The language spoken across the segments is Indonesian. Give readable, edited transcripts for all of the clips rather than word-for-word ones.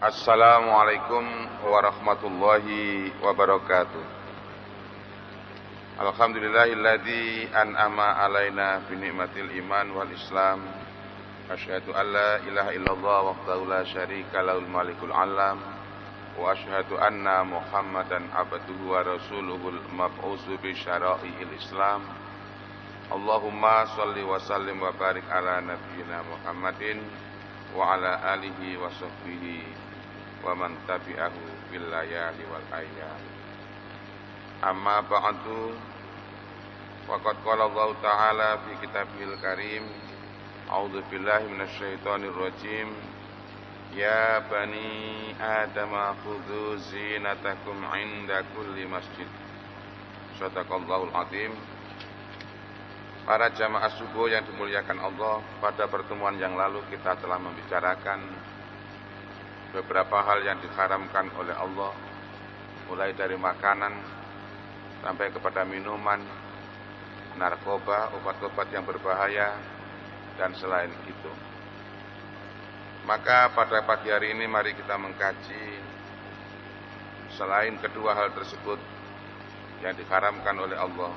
Assalamualaikum warahmatullahi wabarakatuh. Alhamdulillahilladzi an'ama alaina bi ni'matil iman wal islam. Asyhadu an la ilaha illallah wahdahu la syarika lahul malikul alam. Wa asyhadu anna Muhammadan abduhu wa rasuluhul mab'utsu bi syara'i'il islam. Allahumma shalli wa sallim wa barik ala nabiyyina Muhammadin wa ala alihi wa sahbihi wa man tabi'ahu bil layali wal ayyam. Amma ba'du, faqad qala Allah Ta'ala fi kitabihil karim, a'udzu billahi minasyaitonir rajim, ya bani Adam khudhu zinatakum 'inda kulli masjid. Shadaqallahul azim. Para jamaah subuh yang dimuliakan Allah, pada pertemuan yang lalu kita telah membicarakan beberapa hal yang diharamkan oleh Allah, mulai dari makanan sampai kepada minuman, narkoba, obat-obat yang berbahaya, dan selain itu. Maka pada pagi hari ini mari kita mengkaji selain kedua hal tersebut yang diharamkan oleh Allah,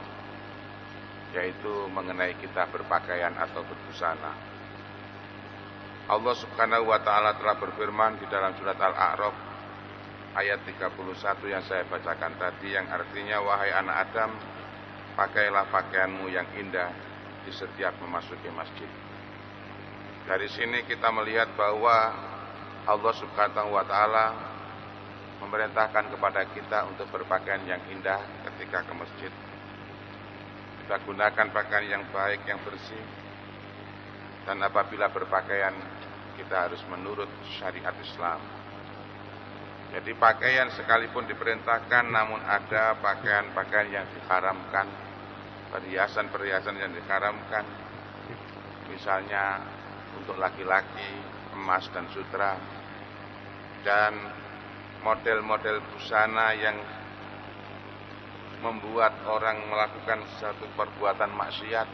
yaitu mengenai kita berpakaian atau berbusana. Allah Subhanahu wa Ta'ala telah berfirman di dalam surat Al-A'raf ayat 31 yang saya bacakan tadi, yang artinya, wahai anak Adam, pakailah pakaianmu yang indah di setiap memasuki masjid. Dari sini kita melihat bahwa Allah Subhanahu wa Ta'ala memerintahkan kepada kita untuk berpakaian yang indah ketika ke masjid. Kita gunakan pakaian yang baik, yang bersih. Dan apabila berpakaian, kita harus menurut syariat Islam. Jadi pakaian sekalipun diperintahkan, namun ada pakaian-pakaian yang diharamkan, perhiasan-perhiasan yang diharamkan. Misalnya untuk laki-laki, emas dan sutra, dan model-model busana yang membuat orang melakukan satu perbuatan maksiat,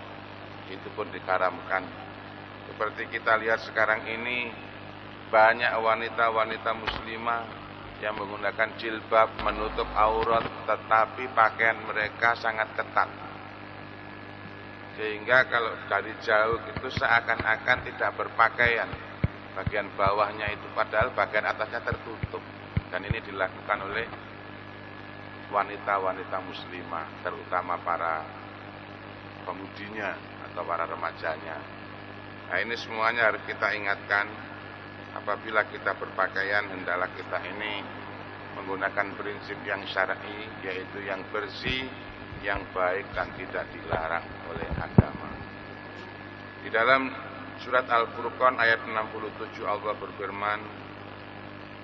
itu pun diharamkan. Seperti kita lihat sekarang ini, banyak wanita-wanita muslimah yang menggunakan jilbab menutup aurat, tetapi pakaian mereka sangat ketat. Sehingga kalau dari jauh itu seakan-akan tidak berpakaian. Bagian bawahnya itu padahal bagian atasnya tertutup. Dan ini dilakukan oleh wanita-wanita muslimah, terutama para pemudinya atau para remajanya. Nah, ini semuanya harus kita ingatkan. Apabila kita berpakaian, hendaklah kita ini menggunakan prinsip yang syar'i, yaitu yang bersih, yang baik, dan tidak dilarang oleh agama. Di dalam surat Al-Furqan ayat 67 Allah berfirman,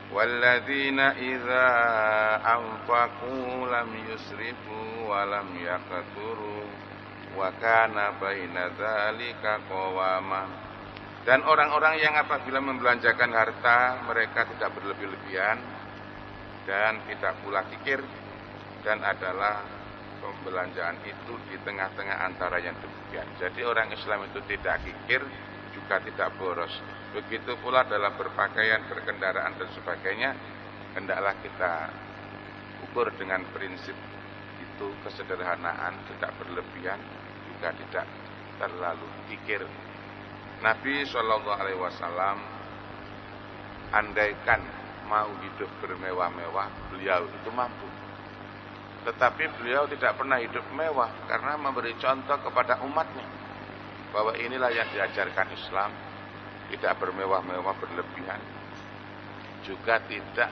walladzina idza anfaqu lam yusrifu wa lam yaqturu wa kana baina dzalika qawama. Dan orang-orang yang apabila membelanjakan harta, mereka tidak berlebih-lebihan dan tidak pula kikir, dan adalah pembelanjaan itu di tengah-tengah antara yang demikian. Jadi orang Islam itu tidak kikir, juga tidak boros. Begitu pula dalam berpakaian, berkendaraan dan sebagainya, hendaklah kita ukur dengan prinsip itu, kesederhanaan, tidak berlebihan, juga tidak terlalu kikir. Nabi SAW, andaikan mau hidup bermewah-mewah, beliau itu mampu. Tetapi beliau tidak pernah hidup mewah karena memberi contoh kepada umatnya bahwa inilah yang diajarkan Islam, tidak bermewah-mewah berlebihan, juga tidak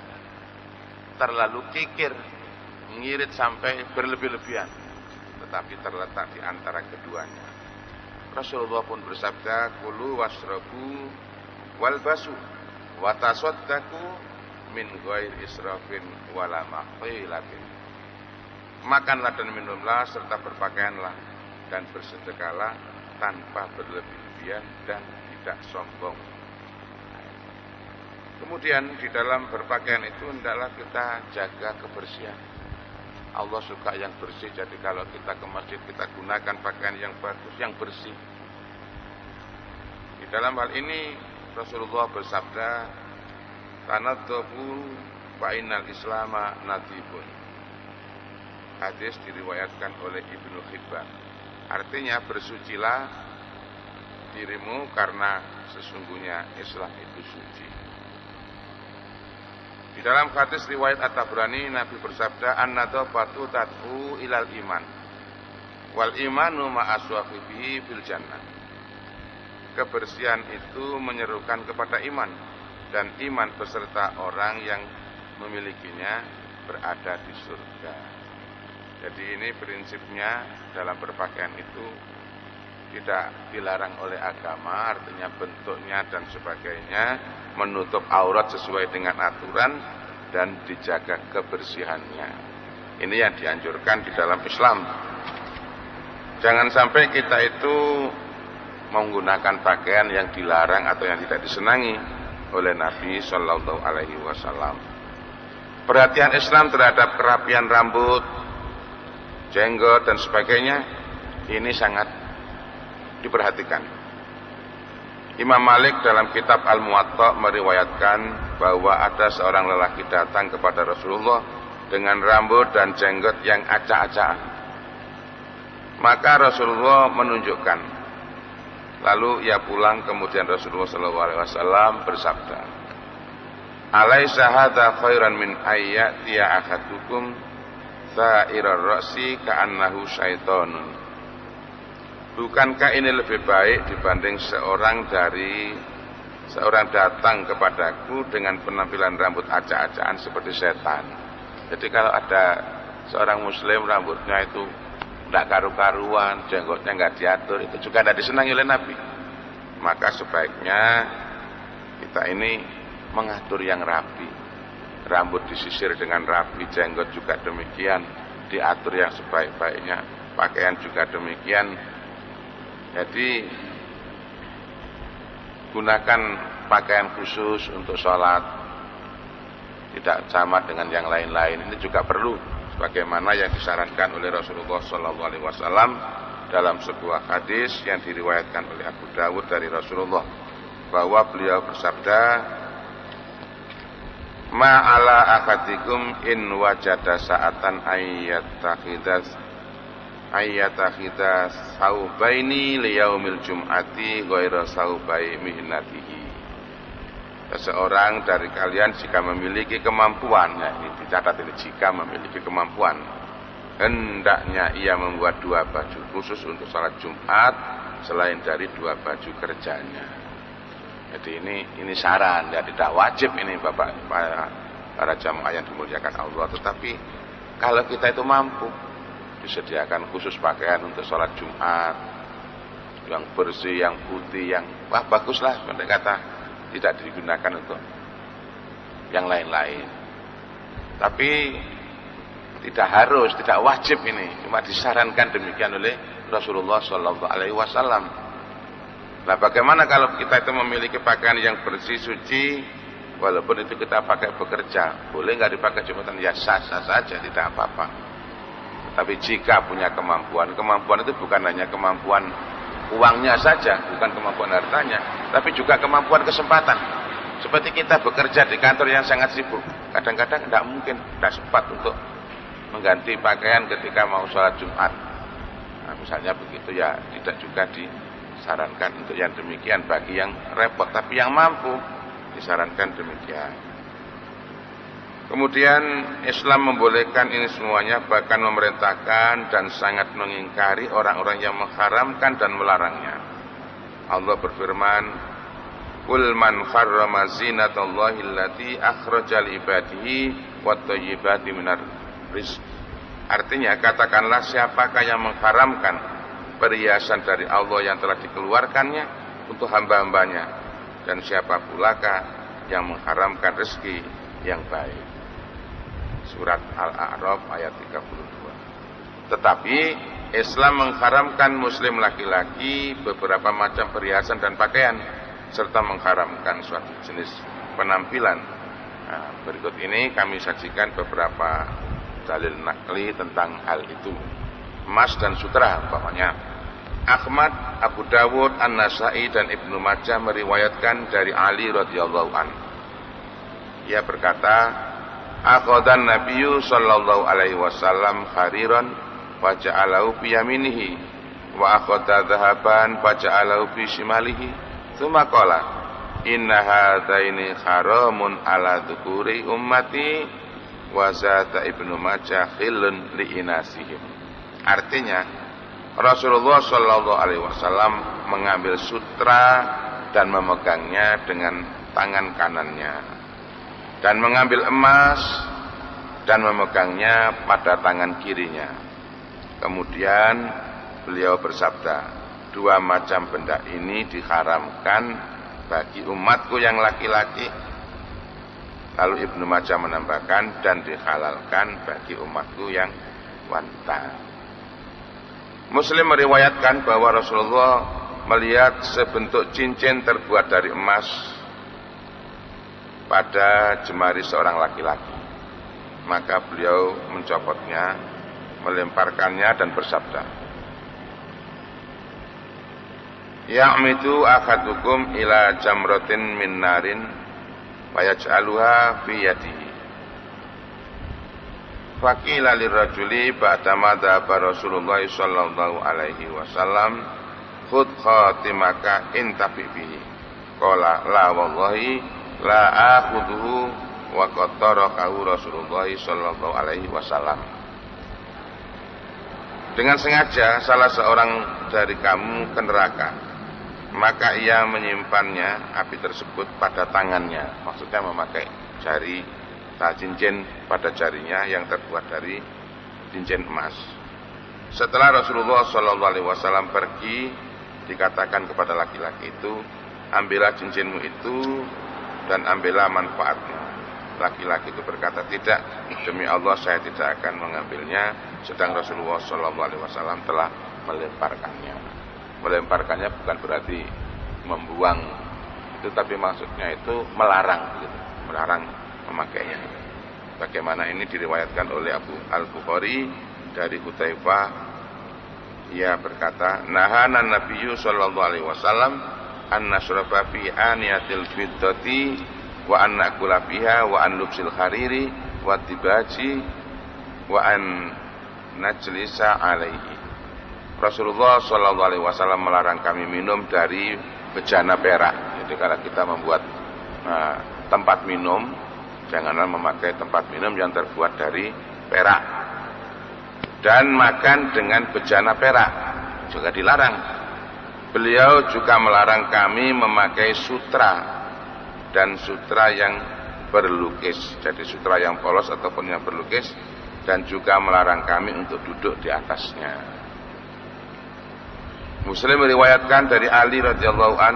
terlalu kikir, ngirit sampai berlebih-lebihan, tetapi terletak di antara keduanya. Rasulullah pun bersabda, kulu wasrabu walbasu watasaddaqu min ghairi israfin wala maqilatin. Makanlah dan minumlah serta berpakaianlah dan bersedekahlah tanpa berlebih-lebihan dan tidak sombong. Kemudian di dalam berpakaian itu hendaklah kita jaga kebersihan. Allah suka yang bersih, jadi kalau kita ke masjid kita gunakan pakaian yang bagus, yang bersih. Di dalam hal ini Rasulullah bersabda, Tanadzafu fa innal islama nadhifun. Hadis diriwayatkan oleh Ibnu Hibban. Artinya bersucilah dirimu karena sesungguhnya Islam itu suci. Di dalam hadis riwayat At-Tabrani, Nabi bersabda, an-nadhafatu tad'u ilal iman wal imanu ma'aswafihi fil jannah. Kebersihan itu menyerukan kepada iman, dan iman beserta orang yang memilikinya berada di surga. Jadi ini prinsipnya dalam berpakaian itu tidak dilarang oleh agama, artinya bentuknya dan sebagainya menutup aurat sesuai dengan aturan dan dijaga kebersihannya. Ini yang dianjurkan di dalam Islam. Jangan sampai kita itu menggunakan pakaian yang dilarang atau yang tidak disenangi oleh Nabi Shallallahu Alaihi Wasallam. Perhatian Islam terhadap kerapian rambut, jenggot dan sebagainya ini sangat diperhatikan. Imam Malik dalam kitab Al-Muwatta meriwayatkan bahwa ada seorang lelaki datang kepada Rasulullah dengan rambut dan jenggot yang acak-acakan. Maka Rasulullah menunjukkan. Lalu ia pulang, kemudian Rasulullah SAW bersabda, "Alaisa hadza khairan min ayyatiya ahadukum sa'irar ra'si ka'annahu syaitonun." Bukankah ini lebih baik dibanding seorang datang kepadaku dengan penampilan rambut acak-acakan seperti setan. Jadi kalau ada seorang muslim rambutnya itu tidak karu-karuan, jenggotnya nggak diatur, itu juga tidak disenangi oleh Nabi. Maka sebaiknya kita ini mengatur yang rapi. Rambut disisir dengan rapi, jenggot juga demikian, diatur yang sebaik-baiknya. Pakaian juga demikian. Jadi gunakan pakaian khusus untuk sholat, tidak sama dengan yang lain-lain. Ini juga perlu, sebagaimana yang disarankan oleh Rasulullah SAW dalam sebuah hadis yang diriwayatkan oleh Abu Dawud dari Rasulullah, bahwa beliau bersabda, "Ma'ala akadikum in wajada sa'atan ayyatakhidha saubaini liyaumil jum'ati ghaira saubai mihnatihi." Seseorang dari kalian jika memiliki kemampuan, ya ini dicatat ini, jika memiliki kemampuan, hendaknya ia membuat 2 baju khusus untuk salat Jumat selain dari 2 baju kerjanya. Jadi ini saran, ya tidak wajib ini Bapak para jamaah yang dimuliakan Allah, tetapi kalau kita itu mampu, disediakan khusus pakaian untuk sholat Jumat yang bersih, yang putih, yang baguslah, pendek kata, tidak digunakan untuk yang lain-lain. Tapi tidak harus, tidak wajib ini, cuma disarankan demikian oleh Rasulullah SAW. Nah, bagaimana kalau kita itu memiliki pakaian yang bersih, suci, walaupun itu kita pakai bekerja, boleh nggak dipakai Jumatan? Ya sah-sah saja, tidak apa-apa. Tapi jika punya kemampuan itu bukan hanya kemampuan uangnya saja, bukan kemampuan hartanya, tapi juga kemampuan kesempatan. Seperti kita bekerja di kantor yang sangat sibuk, kadang-kadang tidak mungkin, tidak sempat untuk mengganti pakaian ketika mau sholat Jumat. Nah, misalnya begitu, ya tidak juga disarankan untuk yang demikian bagi yang repot, tapi yang mampu disarankan demikian. Kemudian Islam membolehkan ini semuanya, bahkan memerintahkan dan sangat mengingkari orang-orang yang mengharamkan dan melarangnya. Allah berfirman, "Qul man harrama zinatallahi allati akhraja li ibadihi wat thayyibati minar rizq." Artinya, katakanlah, siapakah yang mengharamkan perhiasan dari Allah yang telah dikeluarkannya untuk hamba-hambanya, dan siapa pulakah yang mengharamkan rezeki yang baik. Surat Al-A'raf ayat 32. Tetapi Islam mengharamkan muslim laki-laki beberapa macam perhiasan dan pakaian, serta mengharamkan suatu jenis penampilan. Nah, berikut ini kami saksikan beberapa dalil nakli tentang hal itu. Emas dan sutra umpamanya. Ahmad, Abu Dawud, An-Nasai dan Ibnu Majah meriwayatkan dari Ali radhiyallahu anhu. Ia berkata, aqadan nabiyyu sallallahu alaihi wasallam hariran wa ja'alahu bi yaminihi wa aqada dhahaban fa ja'alahu bi shimalihi tsumma qala inna hadaini haramun ala dzukuri ummati wa zata ibnu majah khillun li inasihim. Artinya Rasulullah sallallahu alaihi wasallam mengambil sutra dan memegangnya dengan tangan kanannya, dan mengambil emas dan memegangnya pada tangan kirinya. Kemudian beliau bersabda, dua macam benda ini diharamkan bagi umatku yang laki-laki. Lalu Ibnu Majah menambahkan, dan dihalalkan bagi umatku yang wanita. Muslim meriwayatkan bahwa Rasulullah melihat sebentuk cincin terbuat dari emas pada jemari seorang laki-laki. Maka beliau mencopotnya, melemparkannya dan bersabda, ya'midu ahadukum ila jamratin min narin wa yaj'aluha fi yadihi. Faqila lirrajuli ba'dama dhaba Rasulullah sallallahu alaihi wasallam khudh khatimaka intafi bihi. Qala la wallahi la akhudhu wa qad tarakahu Rasulullah sallallahu alaihi wasallam. Dengan sengaja salah seorang dari kamu ke neraka, maka ia menyimpannya api tersebut pada tangannya. Maksudnya memakai jari cincin pada jarinya yang terbuat dari cincin emas. Setelah Rasulullah SAW pergi, dikatakan kepada laki-laki itu, ambillah cincinmu itu dan ambillah manfaatnya. Laki-laki itu berkata, tidak, demi Allah saya tidak akan mengambilnya. Sedang Rasulullah SAW telah melemparkannya. Melemparkannya bukan berarti membuang itu, tapi maksudnya itu melarang, gitu. Melarang memakainya. Bagaimana ini diriwayatkan oleh Abu Al-Bukhari dari Hudzaifah. Ia berkata, nahana nabiyyu sallallahu alaihi wasallam an nashraba fi aniyatil fiddati wa an nakula fiha wa an lubsil hariri wa tibaji wa an najlisa alaihi. Rasulullah sallallahu alaihi wasallam melarang kami minum dari bejana perak. Jadi kalau kita membuat tempat minum, janganlah memakai tempat minum yang terbuat dari perak. Dan makan dengan bejana perak juga dilarang. Beliau juga melarang kami memakai sutra, dan sutra yang berlukis. Jadi sutra yang polos ataupun yang berlukis, dan juga melarang kami untuk duduk di atasnya. Muslim meriwayatkan dari Ali radhiyallahu an,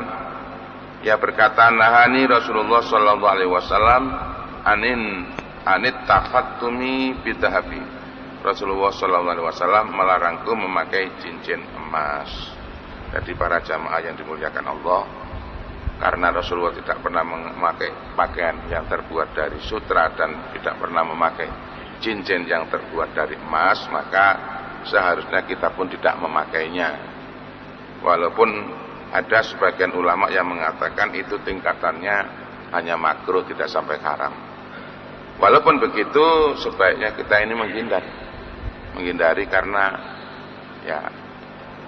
ia berkata, nahani Rasulullah sallallahu alaihi wasallam anit takhattumi bidahabi. Rasulullah sallallahu alaihi wasallam melarangku memakai cincin emas. Jadi para jamaah yang dimuliakan Allah, karena Rasulullah tidak pernah memakai pakaian yang terbuat dari sutra dan tidak pernah memakai cincin yang terbuat dari emas, maka seharusnya kita pun tidak memakainya. Walaupun ada sebagian ulama yang mengatakan itu tingkatannya hanya makruh, tidak sampai haram. Walaupun begitu, sebaiknya kita ini menghindari karena ya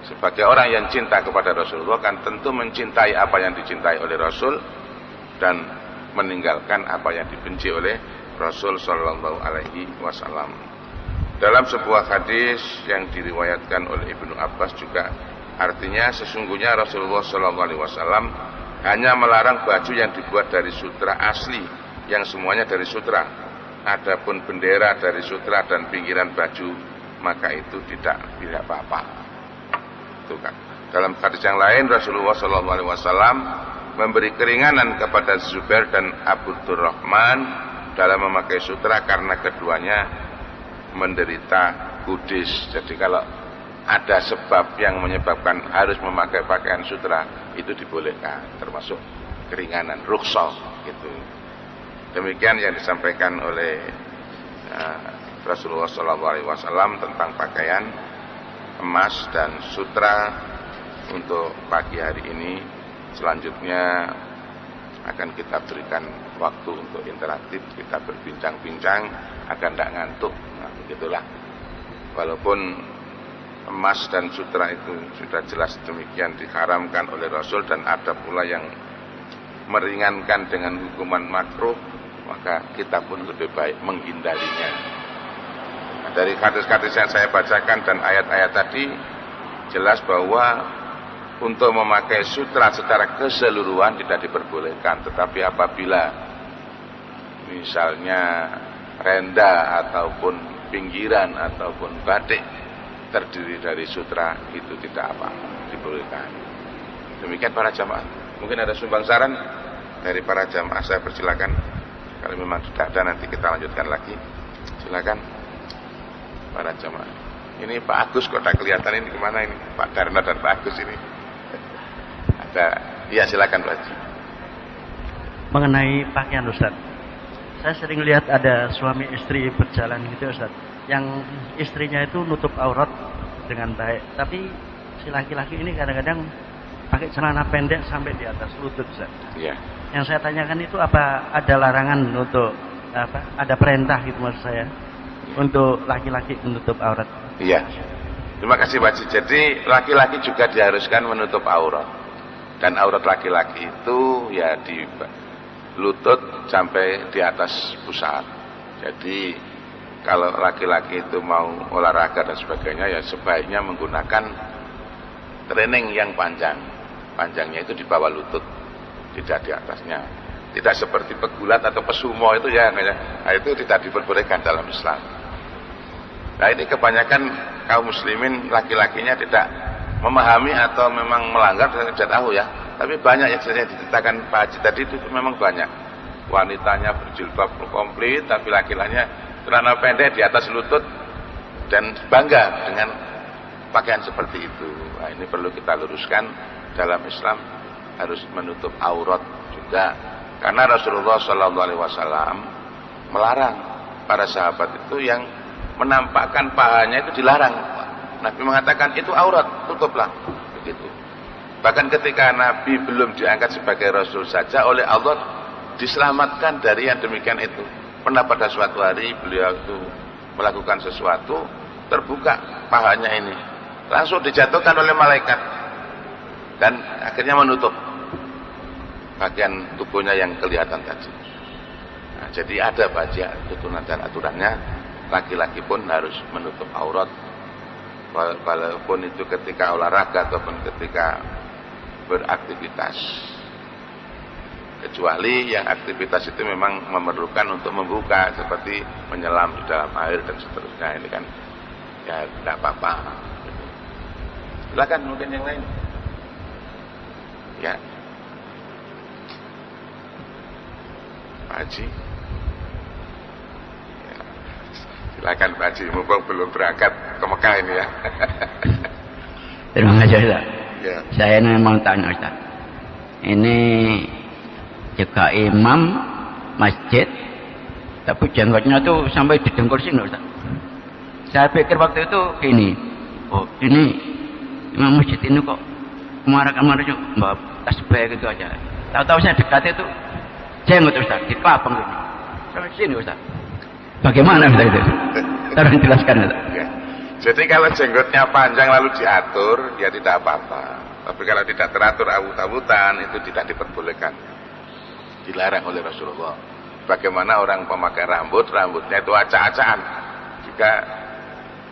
sebagai orang yang cinta kepada Rasulullah kan tentu mencintai apa yang dicintai oleh Rasul dan meninggalkan apa yang dibenci oleh Rasul sallallahu alaihi wasallam. Dalam sebuah hadis yang diriwayatkan oleh Ibnu Abbas juga, artinya sesungguhnya Rasulullah sallallahu alaihi wasallam hanya melarang baju yang dibuat dari sutra asli, yang semuanya dari sutra. Adapun bendera dari sutra dan pinggiran baju, maka itu tidak apa-apa. Itu kan. Dalam hadis yang lain Rasulullah sallallahu alaihi wasallam memberi keringanan kepada Zubair dan Abu Durrahman dalam memakai sutra karena keduanya menderita kudis. Jadi kalau ada sebab yang menyebabkan harus memakai pakaian sutra, itu dibolehkan, termasuk keringanan, rukhsah gitu. Demikian yang disampaikan oleh Rasulullah SAW tentang pakaian emas dan sutra untuk pagi hari ini. Selanjutnya akan kita berikan waktu untuk interaktif, kita berbincang-bincang agar tidak ngantuk. Nah, begitulah. Walaupun emas dan sutra itu sudah jelas demikian diharamkan oleh Rasul dan ada pula yang meringankan dengan hukuman makruh, maka kita pun lebih baik menghindarinya. Nah, dari hadis-hadis yang saya bacakan dan ayat-ayat tadi jelas bahwa untuk memakai sutra secara keseluruhan tidak diperbolehkan, tetapi apabila misalnya renda ataupun pinggiran ataupun batik terdiri dari sutra, itu tidak apa-apa, dibolehkan. Demikian para jamaah. Mungkin ada sumbang saran dari para jamaah, saya persilakan. Kalau memang tidak ada nanti kita lanjutkan lagi. Silakan para jamaah. Ini Pak Agus kok tak kelihatan, ini kemana ini? Pak Darna dan Pak Agus ini. Ada, iya silakan Pak Haji. Mengenai pakaian Ustaz, saya sering lihat ada suami istri berjalan gitu Ustaz, yang istrinya itu nutup aurat dengan baik, tapi si laki-laki ini kadang-kadang pakai celana pendek sampai di atas lutut Ustaz. Iya. Yang saya tanyakan itu apa ada larangan untuk ada perintah gitu maksud saya untuk laki-laki menutup aurat? Iya. Terima kasih Pak Haji. Jadi laki-laki juga diharuskan menutup aurat. Dan aurat laki-laki itu ya di lutut sampai di atas pusat. Jadi kalau laki-laki itu mau olahraga dan sebagainya ya sebaiknya menggunakan training yang panjang. Panjangnya itu di bawah lutut, tidak di atasnya. Tidak seperti pegulat atau pesumo itu ya, nah, itu tidak diperbolehkan dalam Islam. Nah ini kebanyakan kaum muslimin laki-lakinya tidak memahami atau memang melanggar, saya tidak tahu ya. Tapi banyak yang saya diceritakan Pak Haji tadi itu memang banyak. Wanitanya berjilbab komplit, tapi laki-lakinya celana pendek di atas lutut dan bangga dengan pakaian seperti itu. Nah, ini perlu kita luruskan. Dalam Islam harus menutup aurat juga. Karena Rasulullah SAW melarang para sahabat itu yang menampakkan pahanya itu dilarang. Nabi mengatakan itu aurat, tutuplah. Begitu. Bahkan ketika Nabi belum diangkat sebagai Rasul saja oleh Allah diselamatkan dari yang demikian itu. Pernah pada suatu hari beliau itu melakukan sesuatu, terbuka pahanya ini, langsung dijatuhkan oleh malaikat dan akhirnya menutup bagian tubuhnya yang kelihatan tadi. Nah, jadi ada baca tuntunan dan aturannya, laki-laki pun harus menutup aurat. Walaupun itu ketika olahraga ataupun ketika beraktivitas, kecuali yang aktivitas itu memang memerlukan untuk membuka seperti menyelam di dalam air dan seterusnya, ini kan ya tidak apa-apa. Silakan mungkin yang lain ya. Pak Haji ya. Silakan Pak Haji, mumpung belum berangkat ke Mekah ini ya. Terima kasih Ustaz. Ya. Saya mau tanya Ustaz, ini juga imam masjid tapi jenggotnya tuh sampai di dengkul sini Ustaz. Saya pikir waktu itu gini, oh ini imam masjid ini kok kemarin-kemarin mbak tasbih gitu aja. Tahu-tahu saya dekat itu jenggot Ustaz, di kelapang ini sampai sini Ustaz. Bagaimana Ustaz itu? Tolong jelaskan Ustaz. Ya. Jadi kalau jenggotnya panjang lalu diatur ya tidak apa-apa. Tapi kalau tidak teratur awut-awutan itu tidak diperbolehkan. Dilarang oleh Rasulullah. Bagaimana orang pemakai rambutnya itu acak-acakan, juga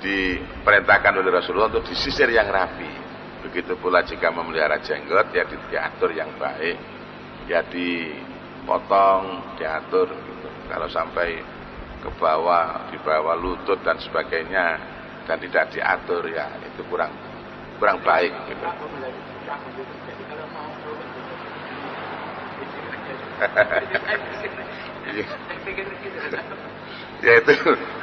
diperintahkan oleh Rasulullah untuk disisir yang rapi. Begitu pula jika memelihara jenggot ya diatur yang baik, ya dipotong, diatur gitu. Kalau sampai ke bawah, di bawah lutut dan sebagainya dan tidak diatur ya itu kurang baik gitu. Ya itu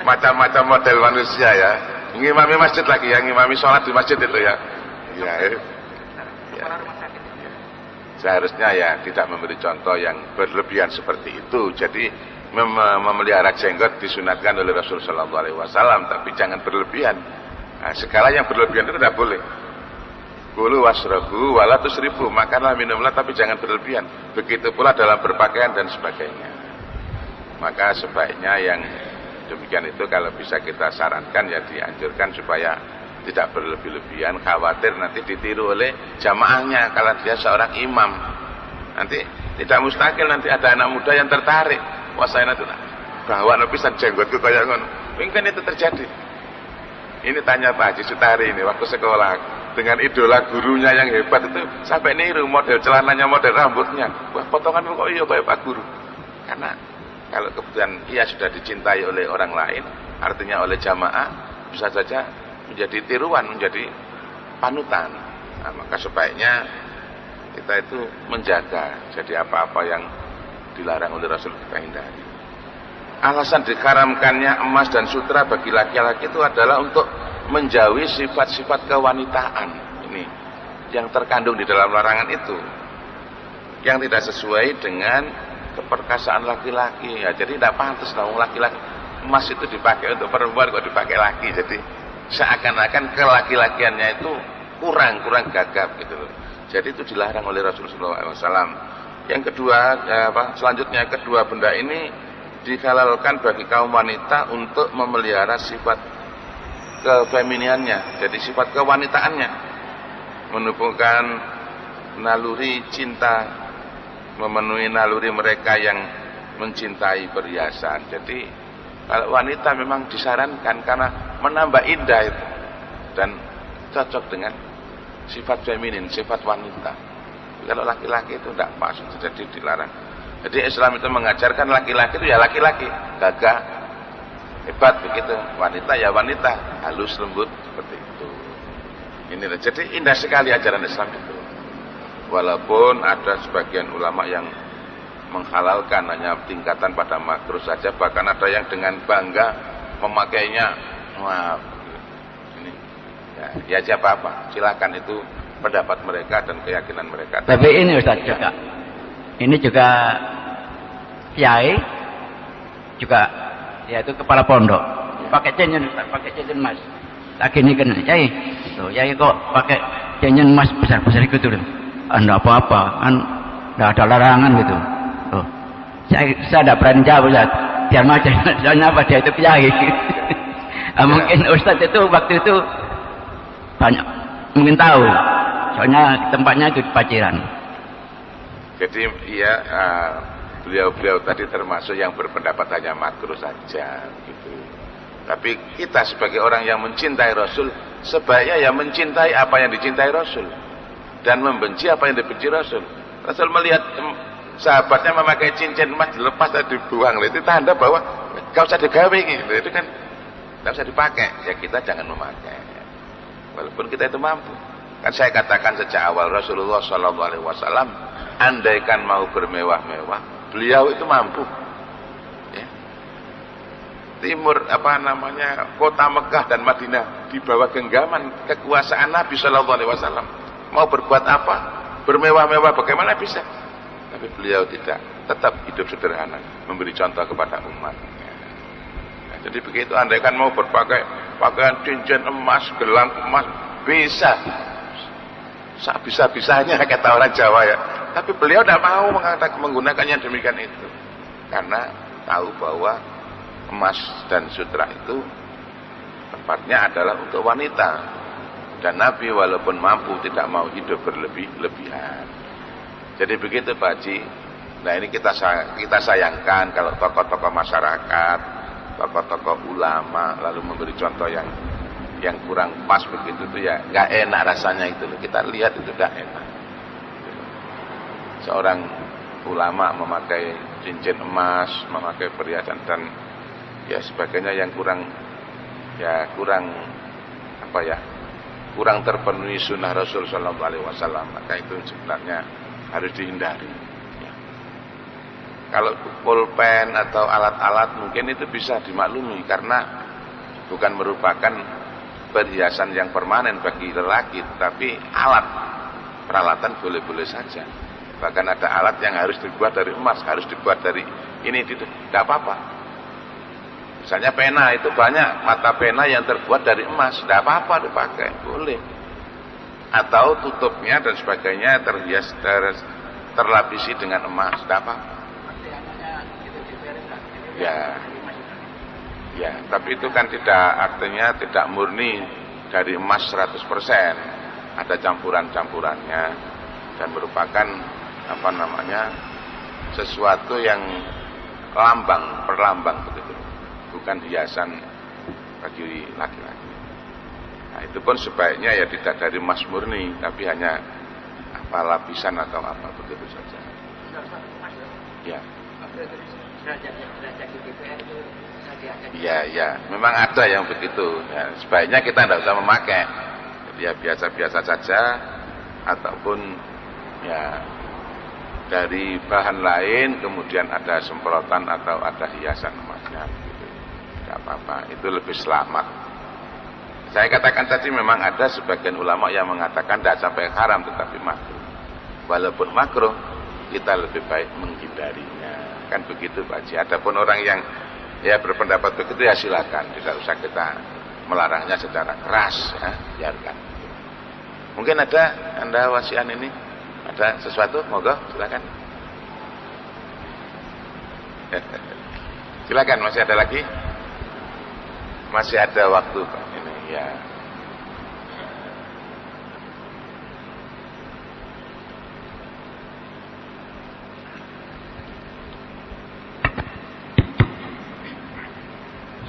macam-macam model manusia ya. Ngimami masjid lagi ya, ngimami sholat di masjid itu ya. Ya, ya. Seharusnya ya tidak memberi contoh yang berlebihan seperti itu. Jadi memelihara jenggot disunatkan oleh Rasulullah SAW, tapi jangan berlebihan. Nah, segala yang berlebihan itu tidak boleh. Kulu wasrabu wala tusrifu, makanlah minumlah tapi jangan berlebihan. Begitu pula dalam berpakaian dan sebagainya. Maka sebaiknya yang demikian itu kalau bisa kita sarankan ya dianjurkan supaya tidak berlebih-lebihan, khawatir nanti ditiru oleh jamaahnya kalau dia seorang imam. Nanti tidak mustahil nanti ada anak muda yang tertarik. Wah saya nanti bawa pisan jenggotku kayak ngono. Mungkin itu terjadi. Ini tanya Pak Haji Sutari ini waktu sekolah. Dengan idola gurunya yang hebat itu sampai niru model celananya, model rambutnya. Wah potonganmu kok iya kayak Pak Guru. Karena kalau kemudian ia sudah dicintai oleh orang lain, artinya oleh jamaah, bisa saja menjadi tiruan, menjadi panutan. Nah, maka sebaiknya kita itu menjaga. Jadi apa-apa yang dilarang oleh Rasul kita hindari. Alasan diharamkannya emas dan sutra bagi laki-laki itu adalah untuk menjauhi sifat-sifat kewanitaan. Ini yang terkandung di dalam larangan itu, yang tidak sesuai dengan keperkasaan laki-laki. Ya, jadi tidak pantas dong laki-laki emas itu dipakai untuk perempuan kok dipakai laki. Jadi seakan-akan kelaki-lakiannya itu kurang gagap gitu loh. Jadi itu dilarang oleh Rasulullah SAW. Yang kedua, selanjutnya kedua benda ini dihalalkan bagi kaum wanita untuk memelihara sifat kefeminiannya, jadi sifat kewanitaannya, menumbuhkan naluri cinta, memenuhi naluri mereka yang mencintai perhiasan. Jadi kalau wanita memang disarankan karena menambah indah itu dan cocok dengan sifat feminin, sifat wanita. Kalau laki-laki itu tidak pas, jadi dilarang. Jadi Islam itu mengajarkan laki-laki itu ya laki-laki, gagah, hebat begitu. Wanita ya wanita, halus lembut seperti itu. Ini jadi indah sekali ajaran Islam itu. Walaupun ada sebagian ulama yang menghalalkan hanya tingkatan pada makruh saja, bahkan ada yang dengan bangga memakainya. Wah, ini ya siapa apa, silakan itu pendapat mereka dan keyakinan mereka. Tapi ini Ustaz juga, ini juga kiai juga yaitu kepala pondok pakai cincin Ustaz, pakai cincin emas. Tak gini kan, yai, tuh yai kok pakai cincin emas besar-besar gitu loh. Anda apa-apa, kan nggak ada larangan gitu. Tuh, saya tidak berani jawab Ustaz. Diam aja, soalnya apa dia itu kiai. Mungkin Ustaz itu waktu itu banyak mungkin tahu, soalnya tempatnya itu di Paciran. Jadi iya, beliau-beliau tadi termasuk yang berpendapat hanya makruh saja gitu. Tapi kita sebagai orang yang mencintai Rasul, sebaiknya ya mencintai apa yang dicintai Rasul dan membenci apa yang dibenci Rasul. Rasul melihat sahabatnya memakai cincin emas dilepas dan dibuang, itu tanda bahwa gak usah digawe gitu. Itu kan gak usah dipakai. Ya kita jangan memakai. Walaupun kita itu mampu. Kan saya katakan sejak awal Rasulullah SAW, andaikan mau bermewah-mewah, beliau itu mampu. Ya. Timur kota Mekah dan Madinah di bawah genggaman kekuasaan Nabi SAW. Mau berbuat apa? Bermewah-mewah bagaimana bisa? Tapi beliau tidak, tetap hidup sederhana, memberi contoh kepada umat. Nah, jadi begitu, andaikan mau pakaian cincin emas, gelang emas, bisa. Bisa-bisanya kata orang Jawa ya. Tapi beliau tidak mau menggunakan yang demikian itu. Karena tahu bahwa emas dan sutra itu tempatnya adalah untuk wanita. Dan Nabi walaupun mampu tidak mau hidup berlebih-lebihan. Jadi begitu Pak Haji. Nah ini kita sayangkan kalau tokoh-tokoh masyarakat, tokoh-tokoh ulama lalu memberi contoh yang kurang pas begitu itu ya nggak enak rasanya itu loh. Kita lihat itu nggak enak. Seorang ulama memakai cincin emas, memakai perhiasan dan ya sebagainya yang kurang terpenuhi sunnah Rasul Sallallahu Alaihi Wasallam, maka itu sebenarnya harus dihindari. Ya. Kalau pulpen atau alat-alat mungkin itu bisa dimaklumi karena bukan merupakan perhiasan yang permanen bagi lelaki, tapi alat peralatan boleh-boleh saja. Bahkan ada alat yang harus dibuat dari emas, harus dibuat dari ini itu tidak apa-apa. Misalnya pena itu banyak mata pena yang terbuat dari emas, tidak apa-apa dipakai, boleh. atau tutupnya dan sebagainya terhias terlapisi dengan emas, tidak apa? Ya, ya, tapi itu kan tidak artinya tidak murni dari emas 100%, ada campuran-campurannya dan merupakan apa namanya sesuatu yang perlambang begitu, bukan hiasan bagi laki-laki. Nah, itu pun sebaiknya ya tidak dari emas murni, tapi hanya apa lapisan atau apa begitu saja. Ya. Iya, ya, memang ada yang begitu. Ya, sebaiknya kita tidak usah memakai. Jadi ya biasa-biasa saja, ataupun ya dari bahan lain kemudian ada semprotan atau ada hiasan emasnya. Gitu. Tidak apa-apa, itu lebih selamat. Saya katakan tadi memang ada sebagian ulama yang mengatakan tidak sampai haram tetapi makruh. Walaupun makruh, kita lebih baik menghindarinya. Kan begitu Pak Haji. Adapun orang yang ya berpendapat begitu ya silakan, tidak usah kita melarangnya secara keras, ya, biarkan. Mungkin ada Anda wasian ini, ada sesuatu, monggo silakan. Silakan, masih ada lagi? Masih ada waktu Pak ini, ya.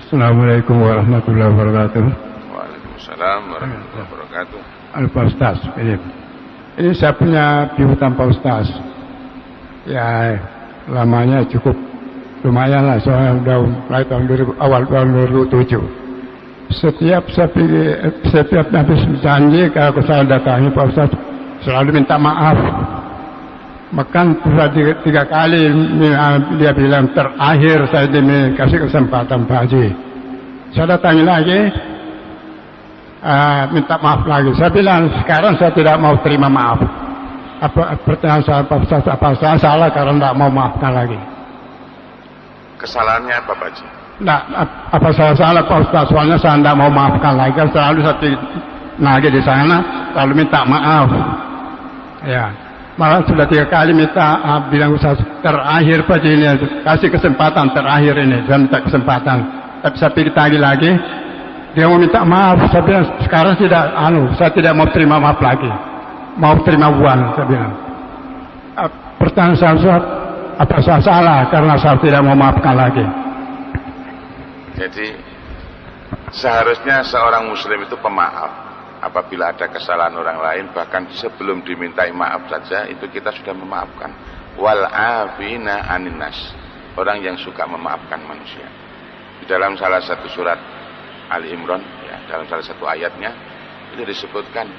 Assalamualaikum warahmatullahi wabarakatuh. Waalaikumsalam warahmatullahi wabarakatuh. Pak Ustaz, ini saya punya piutang Pak Ustaz. Ya, lamanya cukup lumayan lah, soalnya udah mulai awal tahun 2007. Setiap habis janji kalau saya datangi Pak Ustaz selalu minta maaf. Bahkan sudah 3 kali dia bilang terakhir saya dikasih kesempatan Pak Haji. Saya datangi lagi, minta maaf lagi. Saya bilang sekarang saya tidak mau terima maaf. Pertanyaan saya Pak Ustaz, apa saya salah karena tidak mau maafkan lagi? Kesalahannya apa Pak Haji? Nah, apa saya salah Pak Ustaz? Soalnya saya tidak mau maafkan lagi. Kan selalu saya nagih di sana, lalu minta maaf. Ya. Malah sudah 3 kali minta bilang Ustaz terakhir Pak Haji ini, kasih kesempatan terakhir ini, saya minta kesempatan. Tapi saya pikir lagi, dia mau minta maaf. Saya bilang sekarang saya tidak mau terima maaf lagi, mau terima uang. Saya bilang. Pertanyaan saya, apa saya salah karena saya tidak mau maafkan lagi? Jadi seharusnya seorang muslim itu pemaaf. Apabila ada kesalahan orang lain, bahkan sebelum dimintai maaf saja, itu kita sudah memaafkan. Wal afina aninnas, orang yang suka memaafkan manusia. Di dalam salah satu surat Ali Imran, ya, dalam salah satu ayatnya itu disebutkan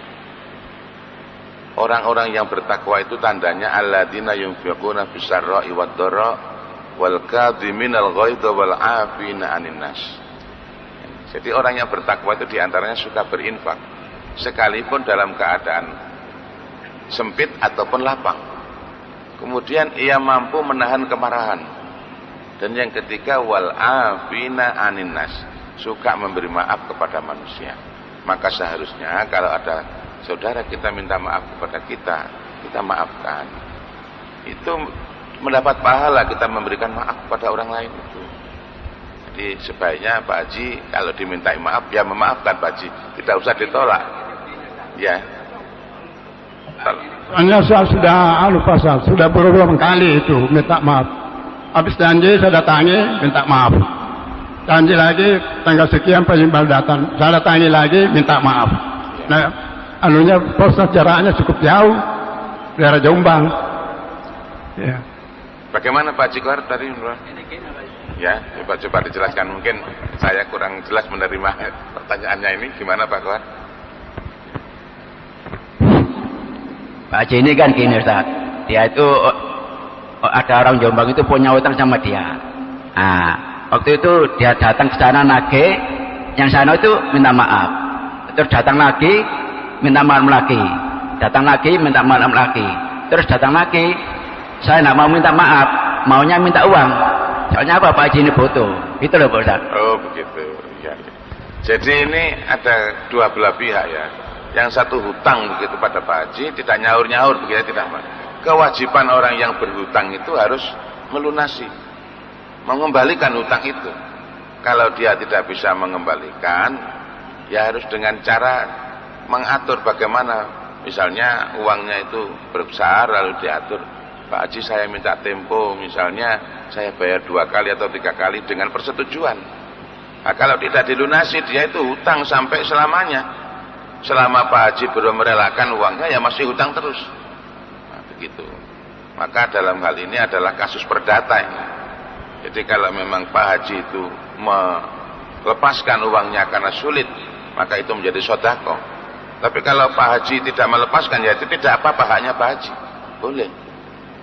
orang-orang yang bertakwa itu tandanya alladzina yunfiquna fis-sarra'i wad-dharra wal kadhiminal ghaidha wal afina aninnas. Jadi orang yang bertakwa itu diantaranya suka berinfak, sekalipun dalam keadaan sempit ataupun lapang. Kemudian ia mampu menahan kemarahan. Dan yang ketiga wal afina aninnas, suka memberi maaf kepada manusia. Maka seharusnya kalau ada saudara kita minta maaf kepada kita maafkan. Itu mendapat pahala kita memberikan maaf kepada orang lain itu. Jadi sebaiknya Pak Haji kalau dimintai maaf ya memaafkan Pak Haji, tidak usah ditolak. Ya. Hanya saya sudah berulang kali itu minta maaf. Habis janji saya datangi minta maaf. Janji lagi tanggal sekian penyimbal datang, saya datangi lagi minta maaf. Nah, proses jaraknya cukup jauh daerah Jombang. Ya. Bagaimana Pak Haji Kohar tadi? Ya, coba dijelaskan, mungkin saya kurang jelas menerima pertanyaannya ini. Gimana Pak Kohar? Pak Haji ini kan gini Ustaz, dia itu ada orang Jombang itu punya utang sama dia. Nah, waktu itu dia datang ke sana nagih, yang sana itu minta maaf. Terus datang lagi minta maaf lagi, datang lagi minta maaf lagi, terus datang lagi saya tidak mau minta maaf, maunya minta uang. Soalnya apa Pak Haji ini butuh, itu loh Pak Ustaz. Oh begitu. Ya. Jadi ini ada dua belah pihak ya. yang satu hutang begitu pada Pak Haji, tidak nyaur-nyaur begitu, tidak. Kewajiban orang yang berhutang itu harus melunasi, mengembalikan hutang itu. Kalau dia tidak bisa mengembalikan, ya harus dengan cara mengatur bagaimana. Misalnya uangnya itu besar, lalu diatur, Pak Haji saya minta tempo, misalnya saya bayar 2 kali atau 3 kali dengan persetujuan. Nah, kalau tidak dilunasi, dia itu hutang sampai selamanya. Selama Pak Haji belum merelakan uangnya, ya masih hutang terus. Nah, begitu. Maka dalam hal ini adalah kasus perdata ini. Jadi kalau memang Pak Haji itu melepaskan uangnya karena sulit, maka itu menjadi sedekah. Tapi kalau Pak Haji tidak melepaskan, ya itu tidak apa-apa, haknya Pak Haji. Boleh.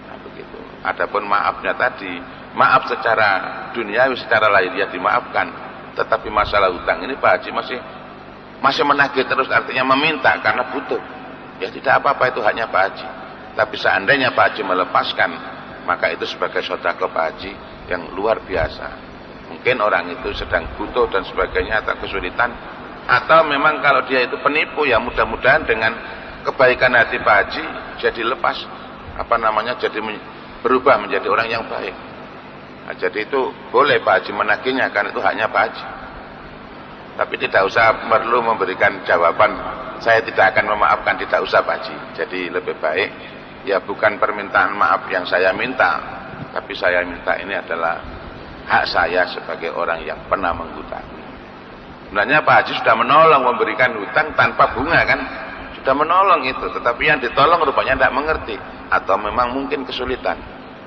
Nah, begitu. Adapun maafnya tadi, maaf secara duniawi, secara lahiriah dimaafkan. Tetapi masalah hutang ini Pak Haji masih menagih terus, artinya meminta karena butuh. Ya tidak apa-apa, itu haknya Pak Haji. Tapi seandainya Pak Haji melepaskan, maka itu sebagai sedekah Pak Haji yang luar biasa. Mungkin orang itu sedang butuh dan sebagainya atau kesulitan, atau memang kalau dia itu penipu, ya mudah-mudahan dengan kebaikan hati Pak Haji jadi lepas, jadi berubah menjadi orang yang baik. Nah, jadi itu boleh Pak Haji menagihnya, karena itu haknya Pak Haji. Tapi tidak usah perlu memberikan jawaban, saya tidak akan memaafkan, tidak usah Pak Haji. Jadi lebih baik, ya bukan permintaan maaf yang saya minta, tapi saya minta ini adalah hak saya sebagai orang yang pernah menghutangi. Sebenarnya Pak Haji sudah menolong memberikan hutang tanpa bunga kan, sudah menolong itu, tetapi yang ditolong rupanya tidak mengerti, atau memang mungkin kesulitan.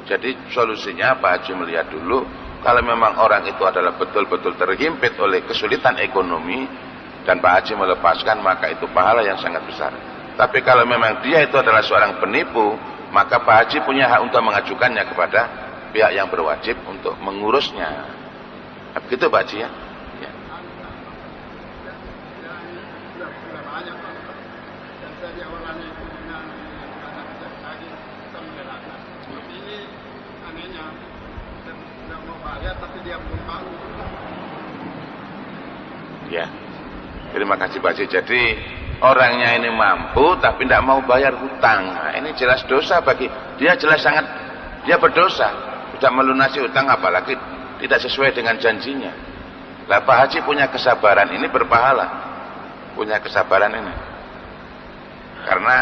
Jadi solusinya Pak Haji melihat dulu, kalau memang orang itu adalah betul-betul terhimpit oleh kesulitan ekonomi dan Pak Haji melepaskan, maka itu pahala yang sangat besar. Tapi kalau memang dia itu adalah seorang penipu, maka Pak Haji punya hak untuk mengajukannya kepada pihak yang berwajib untuk mengurusnya. Nah, begitu Pak Haji ya. Ya. Ya, terima kasih Pak Haji. Jadi orangnya ini mampu tapi tidak mau bayar hutang. Nah, ini jelas dosa bagi dia, jelas sangat dia berdosa, tidak melunasi hutang, apalagi tidak sesuai dengan janjinya. Lah Pak Haji punya kesabaran ini berpahala, punya kesabaran ini, karena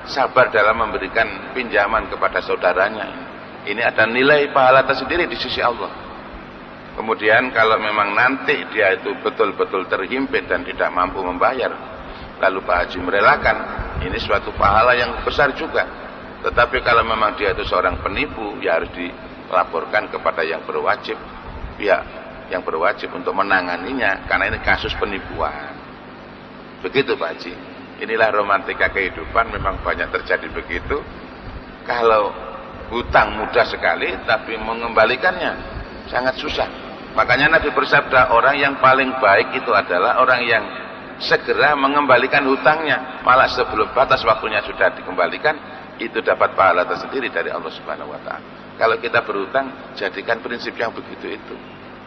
sabar dalam memberikan pinjaman kepada saudaranya. Ini ada nilai pahala tersendiri di sisi Allah. Kemudian kalau memang nanti dia itu betul-betul terhimpit dan tidak mampu membayar, lalu Pak Haji merelakan, ini suatu pahala yang besar juga. Tetapi kalau memang dia itu seorang penipu, ya harus dilaporkan kepada yang berwajib, pihak yang berwajib untuk menanganinya, karena ini kasus penipuan. Begitu Pak Haji. Inilah romantika kehidupan, memang banyak terjadi begitu. Kalau hutang mudah sekali, tapi mengembalikannya sangat susah. Makanya Nabi bersabda, orang yang paling baik itu adalah orang yang segera mengembalikan hutangnya. Malah sebelum batas waktunya sudah dikembalikan, itu dapat pahala tersendiri dari Allah Subhanahu wa Ta'ala. Kalau kita berhutang, jadikan prinsip yang begitu itu.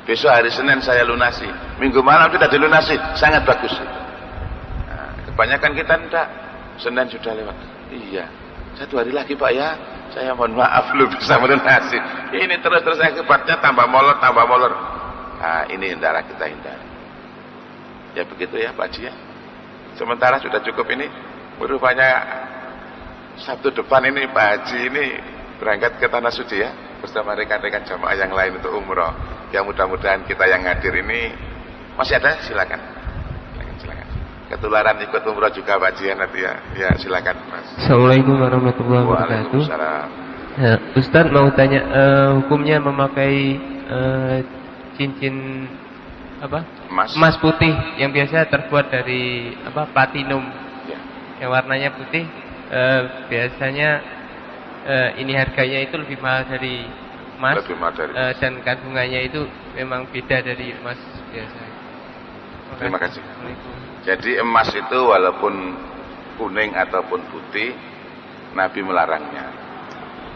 Besok hari Senin saya lunasi, minggu malam sudah dilunasi, sangat bagus. Nah, kebanyakan kita tidak, Senin sudah lewat. Iya, 1 hari lagi Pak ya, saya mohon maaf belum bisa melunasi. Ini terus-terus akibatnya tambah molor. Nah, ini hendaklah kita hindari. Ya begitu ya Pak Haji ya. Sementara sudah cukup ini. Rupanya Sabtu depan ini Pak Haji ini berangkat ke Tanah Suci ya, bersama rekan-rekan jamaah yang lain untuk umroh. Ya mudah-mudahan kita yang hadir ini masih ada, silakan. Silakan. Ketularan ikut umroh juga Pak Haji ya nanti ya. Ya silakan Mas. Assalamualaikum warahmatullahi wabarakatuh. Waalaikumsalam. Ya, Ustadz mau tanya, hukumnya memakai cincin emas putih yang biasa terbuat dari platinum, Ya. yang warnanya putih, biasanya ini harganya itu lebih mahal dari emas, Lebih mahal dari dan kandungannya itu memang beda dari emas biasa. Terima kasih. Assalamualaikum. Jadi emas itu walaupun kuning ataupun putih, Nabi melarangnya.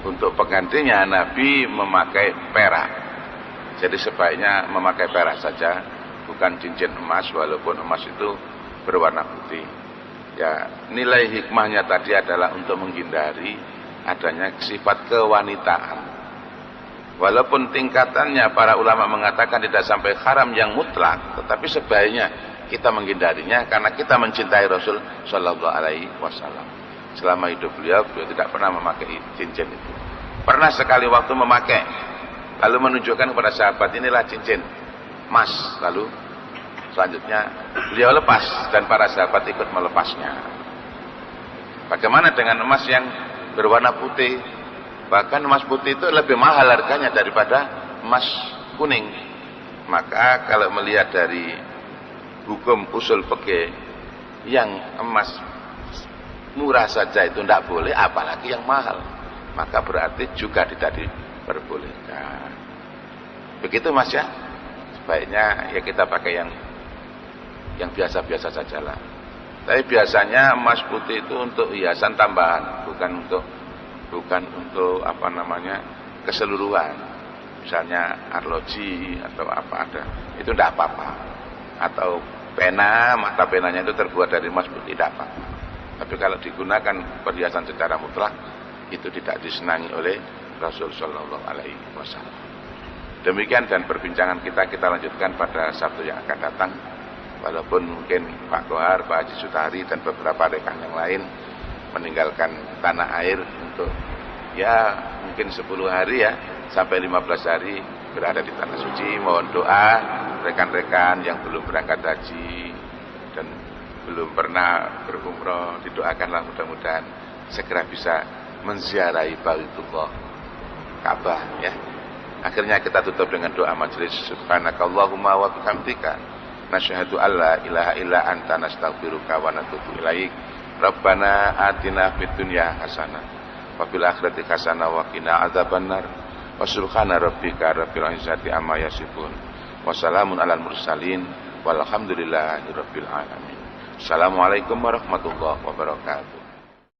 Untuk penggantinya Nabi memakai perak. Jadi sebaiknya memakai perak saja, bukan cincin emas, walaupun emas itu berwarna putih. Ya, nilai hikmahnya tadi adalah untuk menghindari adanya sifat kewanitaan. Walaupun tingkatannya para ulama mengatakan tidak sampai haram yang mutlak, tetapi sebaiknya kita menghindarinya karena kita mencintai Rasul Shallallahu Alaihi Wasallam. Selama hidup beliau tidak pernah memakai cincin itu. Pernah sekali waktu memakai, lalu menunjukkan kepada sahabat, inilah cincin emas. Lalu selanjutnya beliau lepas dan para sahabat ikut melepasnya. Bagaimana dengan emas yang berwarna putih? Bahkan emas putih itu lebih mahal harganya daripada emas kuning. Maka kalau melihat dari hukum usul fikih, yang emas murah saja itu tidak boleh, apalagi yang mahal. Maka berarti juga tidak diperbolehkan. Begitu Mas ya. Sebaiknya ya kita pakai yang biasa-biasa sajalah. Tapi biasanya emas putih itu untuk hiasan tambahan, bukan untuk apa namanya keseluruhan. Misalnya arloji atau apa ada, itu tidak apa-apa. Atau pena, mata penanya itu terbuat dari emas putih, tidak apa-apa. Tapi kalau digunakan perhiasan secara mutlak, itu tidak disenangi oleh Rasul Shallallahu Alaihi Wasallam. Demikian dan perbincangan kita lanjutkan pada Sabtu yang akan datang. Walaupun mungkin Pak Kohar, Pak Haji Sutari dan beberapa rekan yang lain meninggalkan tanah air untuk ya mungkin 10 hari ya sampai 15 hari berada di tanah suci. Mohon doa rekan-rekan yang belum berangkat haji dan belum pernah berumrah, didoakanlah mudah-mudahan segera bisa menziarahi Baitullah Ka'bah ya. Akhirnya kita tutup dengan doa majelis. Subhanakallahumma wa bihamdika nasyhadu alla ilaha illa anta nastaghfiruka wa natubu ilaik. Rabbana atina fid dunya hasanah wa fil akhirati hasanah wa qina adzabannar. Wa subhana rabbika rabbil izzati amma yasifun. Wa salamun alal mursalin walhamdulillahi rabbil alamin. Assalamualaikum warahmatullahi wabarakatuh.